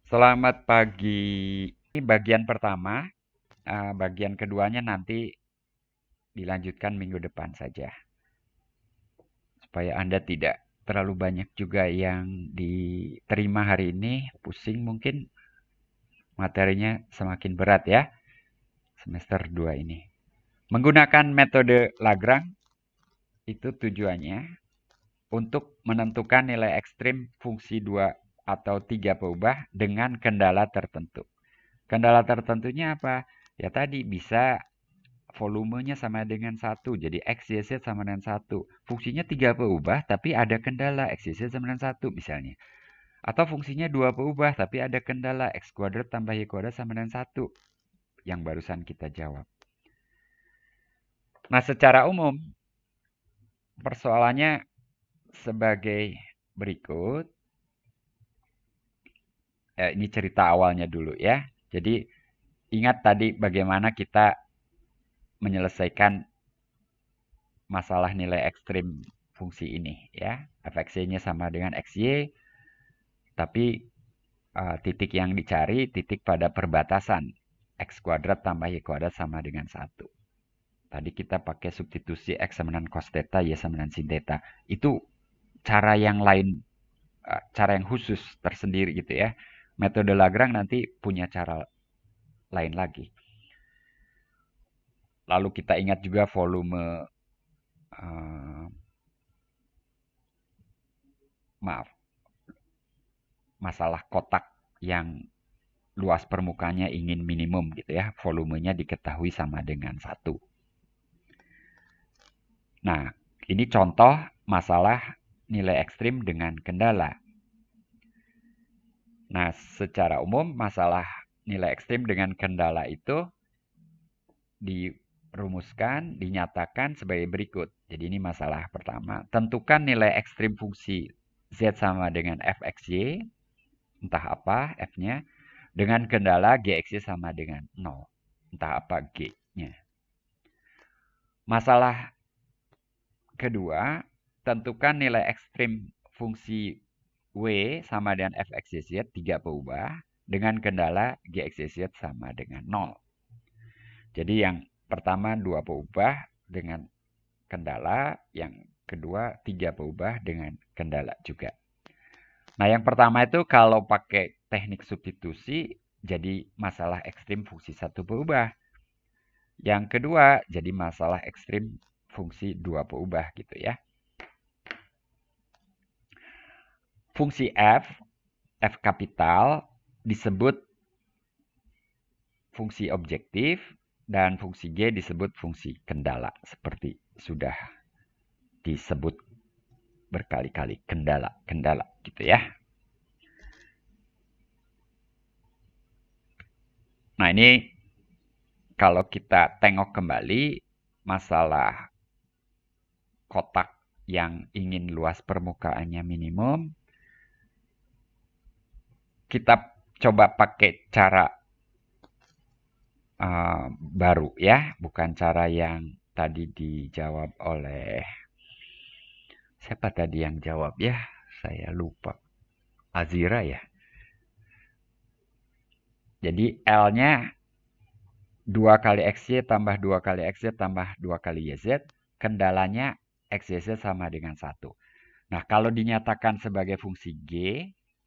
Selamat pagi. Ini bagian pertama, bagian keduanya nanti dilanjutkan minggu depan saja. Supaya Anda tidak terlalu banyak juga yang diterima hari ini, pusing mungkin materinya semakin berat ya, semester 2 ini. Menggunakan metode Lagrange itu tujuannya untuk menentukan nilai ekstrim fungsi 2 atau 3 peubah dengan kendala tertentu. Kendala tertentunya apa? Ya tadi bisa volumenya sama dengan 1. Jadi X, Y, Z sama dengan 1. Fungsinya 3 peubah, tapi ada kendala X, Y, Z sama dengan 1 misalnya. Atau fungsinya 2 peubah, tapi ada kendala X kuadrat tambah Y kuadrat sama dengan 1. Yang barusan kita jawab. Nah, secara umum, persoalannya sebagai berikut. Ini cerita awalnya dulu ya. Jadi, ingat tadi bagaimana kita menyelesaikan masalah nilai ekstrim fungsi ini ya. Fxy-nya sama dengan xy, tapi titik yang dicari titik pada perbatasan x kuadrat tambah y kuadrat sama dengan 1. Tadi kita pakai substitusi x sama dengan cos theta, y sama dengan sin theta. Itu cara yang lain, cara yang khusus tersendiri gitu ya. Metode Lagrange nanti punya cara lain lagi. Lalu kita ingat juga volume, maaf, masalah kotak yang luas permukaannya ingin minimum gitu ya. Volumenya diketahui sama dengan 1. Nah, ini contoh masalah nilai ekstrim dengan kendala. Nah, secara umum masalah nilai ekstrim dengan kendala itu dirumuskan, dinyatakan sebagai berikut. Jadi ini masalah pertama. Tentukan nilai ekstrim fungsi Z sama dengan fxy, entah apa f-nya, dengan kendala gxy sama dengan 0. Entah apa g-nya. Masalah kedua, tentukan nilai ekstrim fungsi W sama dengan fxyz, 3 peubah, dengan kendala gxyz sama dengan 0. Jadi yang pertama 2 peubah dengan kendala, yang kedua 3 peubah dengan kendala juga. Nah, yang pertama itu kalau pakai teknik substitusi, jadi masalah ekstrim fungsi 1 peubah. Yang kedua, jadi masalah ekstrim fungsi 2 peubah gitu ya. Fungsi f kapital disebut fungsi objektif dan fungsi G disebut fungsi kendala. Seperti sudah disebut berkali-kali, kendala gitu ya. Nah, ini kalau kita tengok kembali masalah kotak yang ingin luas permukaannya minimum, kita coba pakai cara baru ya, bukan cara yang tadi dijawab oleh siapa tadi yang jawab ya? Saya lupa. Azira ya. Jadi L-nya 2 kali XY tambah 2 kali XZ tambah 2 kali YZ. Kendalanya XYZ sama dengan 1. Nah, kalau dinyatakan sebagai fungsi G,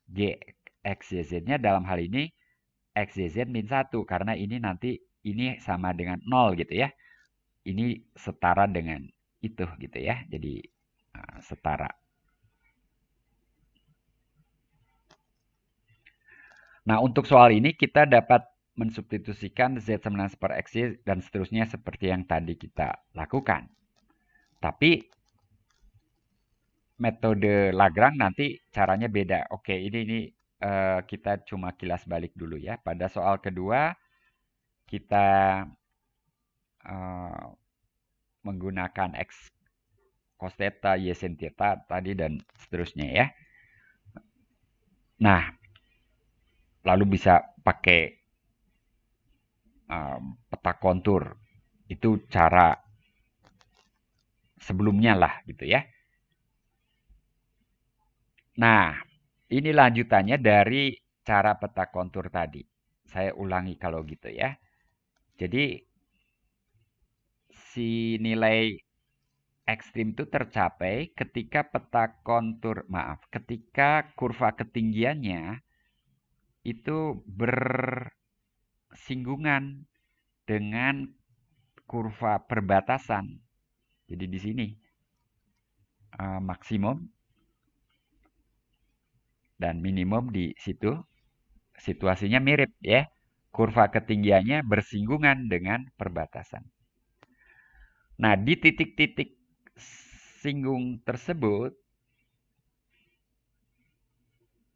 G XYZ-nya dalam hal ini XYZ min 1. Karena ini nanti ini sama dengan 0 gitu ya. Ini setara dengan itu gitu ya. Jadi setara. Nah, untuk soal ini kita dapat mensubstitusikan Z sama dengan per XY dan seterusnya seperti yang tadi kita lakukan. Tapi metode Lagrange nanti caranya beda. Oke, ini kita cuma kilas balik dulu ya. Pada soal kedua kita menggunakan X cos theta, Y sin theta tadi dan seterusnya ya. Nah, lalu bisa pakai peta kontur. Itu cara sebelumnya lah gitu ya. Nah, ini lanjutannya dari cara peta kontur tadi. Saya ulangi kalau gitu ya. Jadi si nilai ekstrim itu tercapai ketika ketika kurva ketinggiannya itu bersinggungan dengan kurva perbatasan. Jadi di sini maksimum dan minimum di situ situasinya mirip ya. Kurva ketinggiannya bersinggungan dengan perbatasan. Nah, di titik-titik singgung tersebut,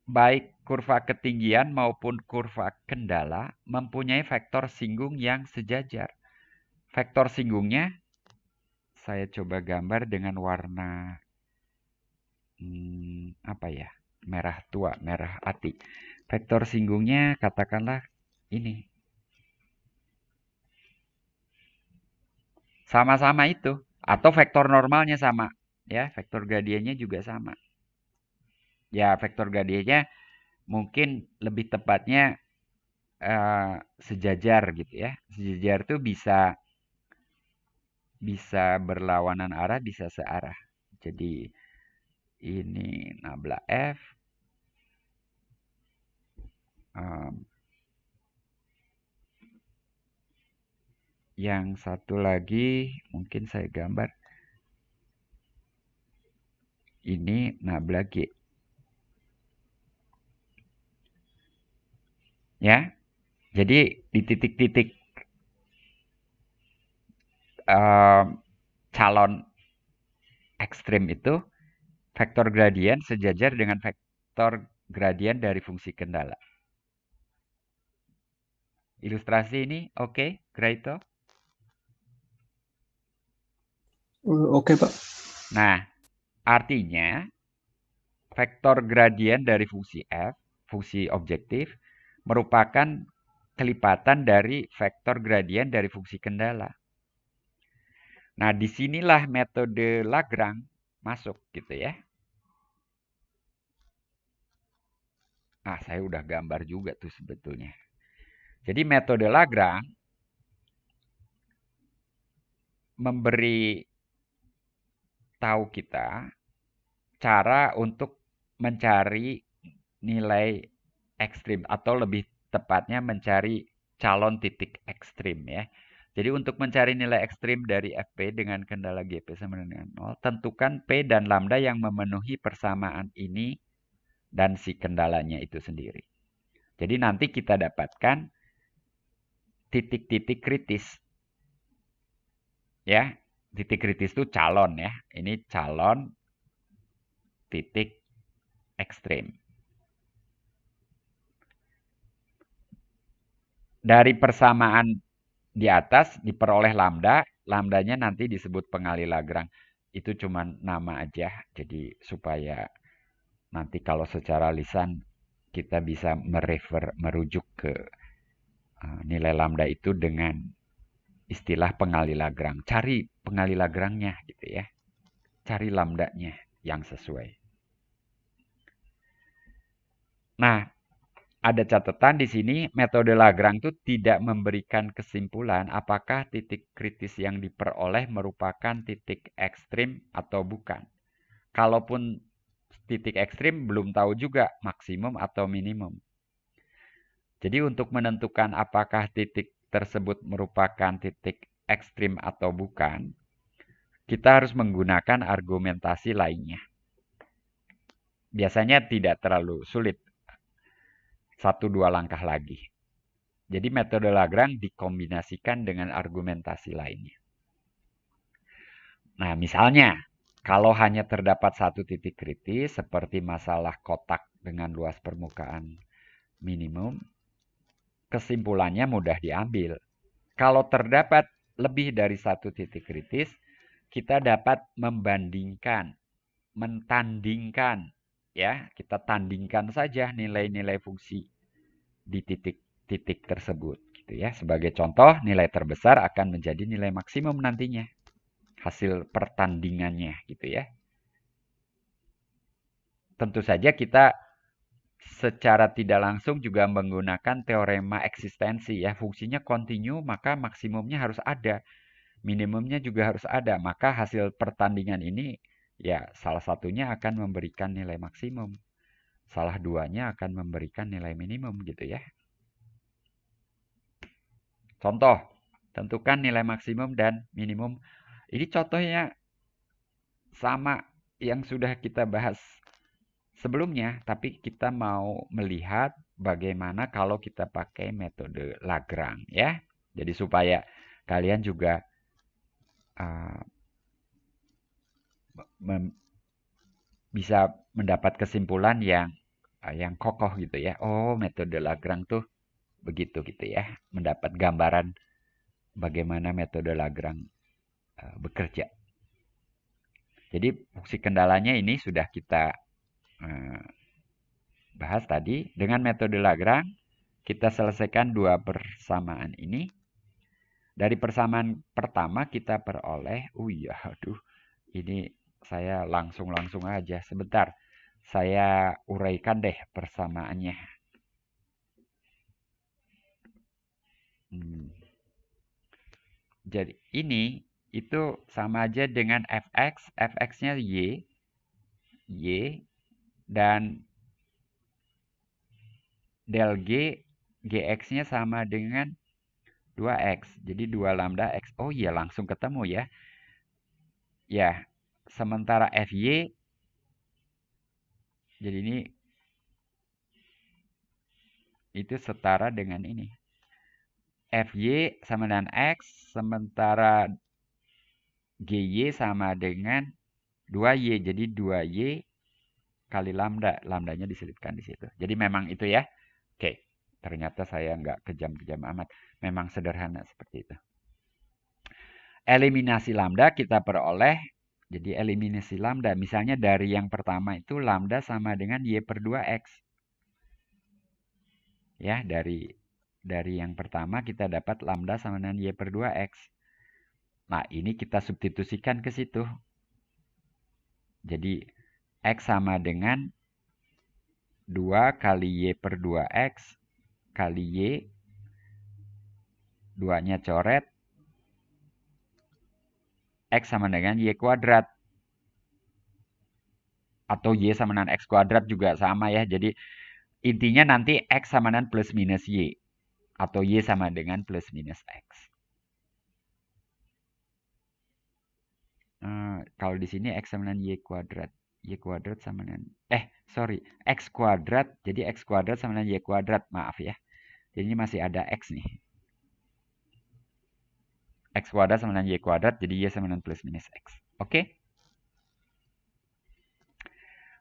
baik kurva ketinggian maupun kurva kendala mempunyai vektor singgung yang sejajar. Vektor singgungnya saya coba gambar dengan warna apa ya? Merah tua, merah ati. Vektor singgungnya katakanlah ini. Sama-sama itu. Atau vektor normalnya sama. Ya, vektor gradiennya juga sama. Ya, vektor gradiennya mungkin lebih tepatnya sejajar gitu ya. Sejajar itu bisa berlawanan arah, bisa searah. Jadi ini nabla F. Yang satu lagi mungkin saya gambar. Ini nabla G. Ya. Jadi di titik-titik calon ekstrim itu vektor gradien sejajar dengan vektor gradien dari fungsi kendala. Ilustrasi ini oke, Graito? Oke, Pak. Nah, artinya vektor gradien dari fungsi f, fungsi objektif, merupakan kelipatan dari vektor gradien dari fungsi kendala. Nah, disinilah metode Lagrange masuk gitu ya. Nah, saya udah gambar juga tuh sebetulnya. Jadi metode Lagrange memberi tahu kita cara untuk mencari nilai ekstrim atau lebih tepatnya mencari calon titik ekstrim ya. Jadi untuk mencari nilai ekstrim dari Fp dengan kendala Gp sama dengan 0, tentukan P dan lambda yang memenuhi persamaan ini dan si kendalanya itu sendiri. Jadi nanti kita dapatkan titik-titik kritis. Ya, titik kritis itu calon ya. Ini calon titik ekstrim. Dari persamaan di atas diperoleh lambda, lambdanya nanti disebut pengali Lagrange. Itu cuma nama aja, jadi supaya nanti kalau secara lisan kita bisa merujuk ke nilai lambda itu dengan istilah pengali Lagrange. Cari pengali Lagrange-nya gitu ya. Cari lambdanya yang sesuai. Nah, ada catatan di sini, metode Lagrange itu tidak memberikan kesimpulan apakah titik kritis yang diperoleh merupakan titik ekstrim atau bukan. Kalaupun titik ekstrim, belum tahu juga maksimum atau minimum. Jadi untuk menentukan apakah titik tersebut merupakan titik ekstrim atau bukan, kita harus menggunakan argumentasi lainnya. Biasanya tidak terlalu sulit. 1-2 langkah lagi. Jadi metode Lagrange dikombinasikan dengan argumentasi lainnya. Nah, misalnya, kalau hanya terdapat satu titik kritis, seperti masalah kotak dengan luas permukaan minimum, kesimpulannya mudah diambil. Kalau terdapat lebih dari satu titik kritis, kita dapat membandingkan, mentandingkan, ya, kita tandingkan saja nilai-nilai fungsi di titik-titik tersebut gitu ya. Sebagai contoh, nilai terbesar akan menjadi nilai maksimum nantinya. Hasil pertandingannya gitu ya. Tentu saja kita secara tidak langsung juga menggunakan teorema eksistensi ya. Fungsinya kontinu, maka maksimumnya harus ada. Minimumnya juga harus ada. Maka hasil pertandingan ini ya salah satunya akan memberikan nilai maksimum. Salah duanya akan memberikan nilai minimum gitu ya. Contoh, tentukan nilai maksimum dan minimum. Ini contohnya sama yang sudah kita bahas sebelumnya, tapi kita mau melihat bagaimana kalau kita pakai metode Lagrange ya. Jadi supaya kalian juga uh, bisa mendapat kesimpulan yang kokoh gitu ya. Oh, metode Lagrange tuh begitu gitu ya. Mendapat gambaran bagaimana metode Lagrange bekerja. Jadi fungsi kendalanya ini sudah kita uh, bahas tadi. Dengan metode Lagrange, kita selesaikan dua persamaan ini. Dari persamaan pertama kita peroleh, ini saya langsung aja. Sebentar, saya uraikan deh persamaannya. Jadi ini itu sama aja dengan fx, fx-nya y, dan del g, gx-nya sama dengan 2x. Jadi 2 lambda x. Oh iya, langsung ketemu ya. Ya, sementara fy, jadi ini itu setara dengan ini. Fy sama dengan x, sementara gy sama dengan 2y. Jadi 2y kali lambda. Lambdanya diselipkan di situ. Jadi memang itu ya. Oke, ternyata saya nggak kejam-kejam amat. Memang sederhana seperti itu. Eliminasi lambda kita peroleh. Jadi eliminasi lambda. Misalnya dari yang pertama itu lambda sama dengan y per 2x. Ya, dari yang pertama kita dapat lambda sama dengan y per 2x. Nah, ini kita substitusikan ke situ. Jadi, x sama dengan 2 kali y per 2x kali y. 2-nya coret. X sama dengan y kuadrat. Atau y sama dengan x kuadrat juga sama ya. Jadi, intinya nanti x sama dengan plus minus y. Atau y sama dengan plus minus x. Kalau di sini x sama dengan y kuadrat. Y kuadrat sama dengan... x kuadrat. Jadi x kuadrat sama dengan y kuadrat. Maaf ya. Jadi ini masih ada x nih. X kuadrat sama dengan y kuadrat. Jadi y sama dengan plus minus x. Oke?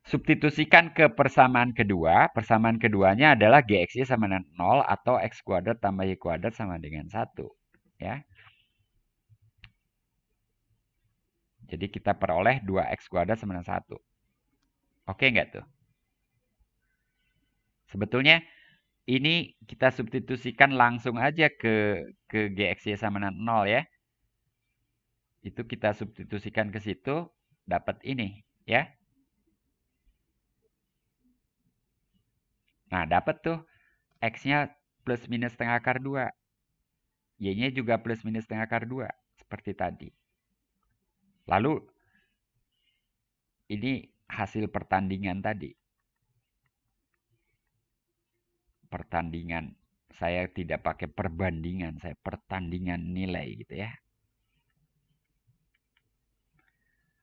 Substitusikan ke persamaan kedua. Persamaan keduanya adalah gx-y sama dengan 0 atau x kuadrat tambah y kuadrat sama dengan 1. Ya. Jadi kita peroleh 2x kuadrat sama dengan 1. Oke nggak tuh? Sebetulnya ini kita substitusikan langsung aja ke gx-y sama dengan 0 ya. Itu kita substitusikan ke situ, dapat ini ya. Nah, dapat tuh x-nya plus minus setengah akar 2. Y-nya juga plus minus setengah akar 2. Seperti tadi. Lalu, ini hasil pertandingan tadi. Pertandingan. Saya tidak pakai perbandingan, saya pertandingan nilai gitu ya.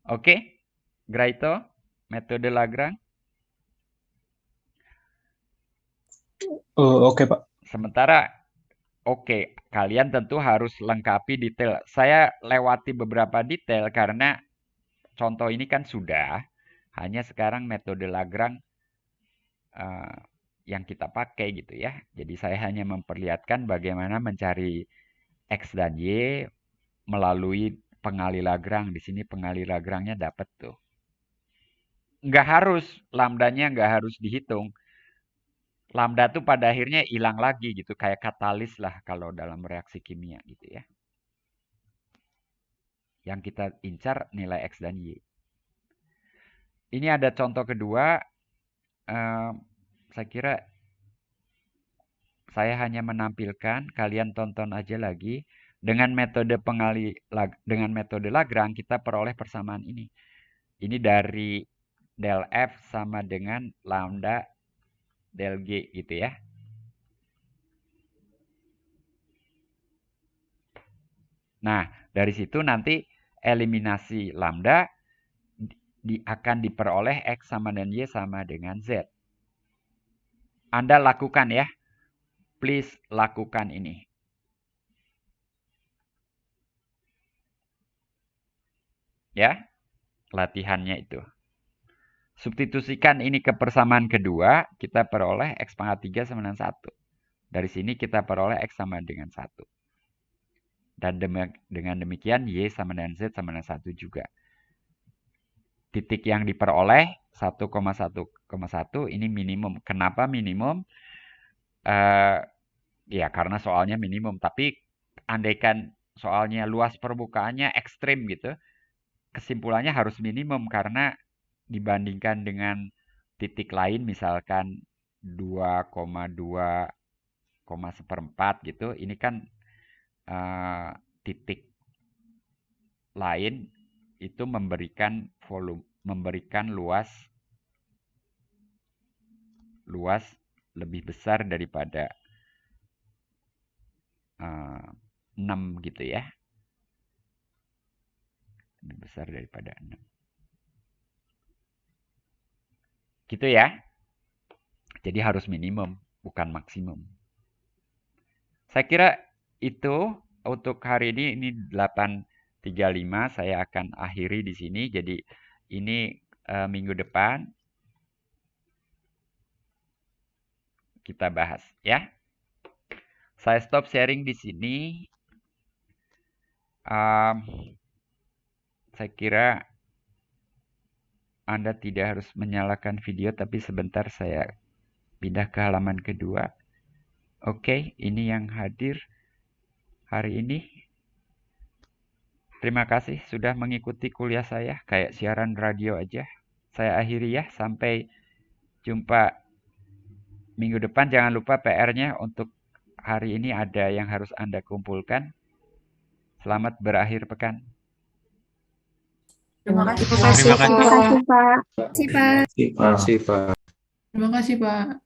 Oke, Graito, metode Lagrange. Oke, Pak. Sementara, kalian tentu harus lengkapi detail. Saya lewati beberapa detail karena contoh ini kan sudah. Hanya sekarang metode Lagrange yang kita pakai gitu ya. Jadi saya hanya memperlihatkan bagaimana mencari X dan Y melalui pengali Lagrange. Di sini pengali Lagrange-nya dapat tuh. Nggak harus, lambdanya nggak harus dihitung. Lambda tuh pada akhirnya hilang lagi gitu. Kayak katalis lah kalau dalam reaksi kimia gitu ya. Yang kita incar nilai X dan Y. Ini ada contoh kedua. saya kira saya hanya menampilkan, kalian tonton aja lagi. Dengan metode Lagrange kita peroleh persamaan ini. Ini dari del F sama dengan lambda del G gitu ya. Nah, dari situ nanti eliminasi lambda akan diperoleh X sama dengan Y sama dengan Z. Anda lakukan ya. Please lakukan ini. Ya, latihannya itu. Substitusikan ini ke persamaan kedua, kita peroleh X pangkat 3 sama dengan 1. Dari sini kita peroleh X sama dengan 1. Dan dengan demikian Y sama dengan Z sama dengan 1 juga. Titik yang diperoleh 1,1,1 ini minimum. Kenapa minimum? Ya karena soalnya minimum. Tapi andaikan soalnya luas permukaannya ekstrim gitu, kesimpulannya harus minimum karena dibandingkan dengan titik lain misalkan 2,2,1/4 gitu, ini kan titik lain itu memberikan volume, memberikan luas lebih besar daripada 6 gitu ya. Lebih besar daripada 6. Gitu ya. Jadi harus minimum, bukan maksimum. Saya kira itu untuk hari ini 8.35 saya akan akhiri di sini. Jadi ini minggu depan kita bahas ya. Saya stop sharing di sini. Saya kira Anda tidak harus menyalakan video, tapi sebentar saya pindah ke halaman kedua. Oke, ini yang hadir hari ini. Terima kasih sudah mengikuti kuliah saya, kayak siaran radio aja. Saya akhiri ya, sampai jumpa minggu depan. Jangan lupa PR-nya untuk hari ini ada yang harus Anda kumpulkan. Selamat berakhir pekan. Terima kasih, Terima kasih, Pak. Pak. Terima kasih, Pak. Terima kasih, Pak. Terima kasih, Pak.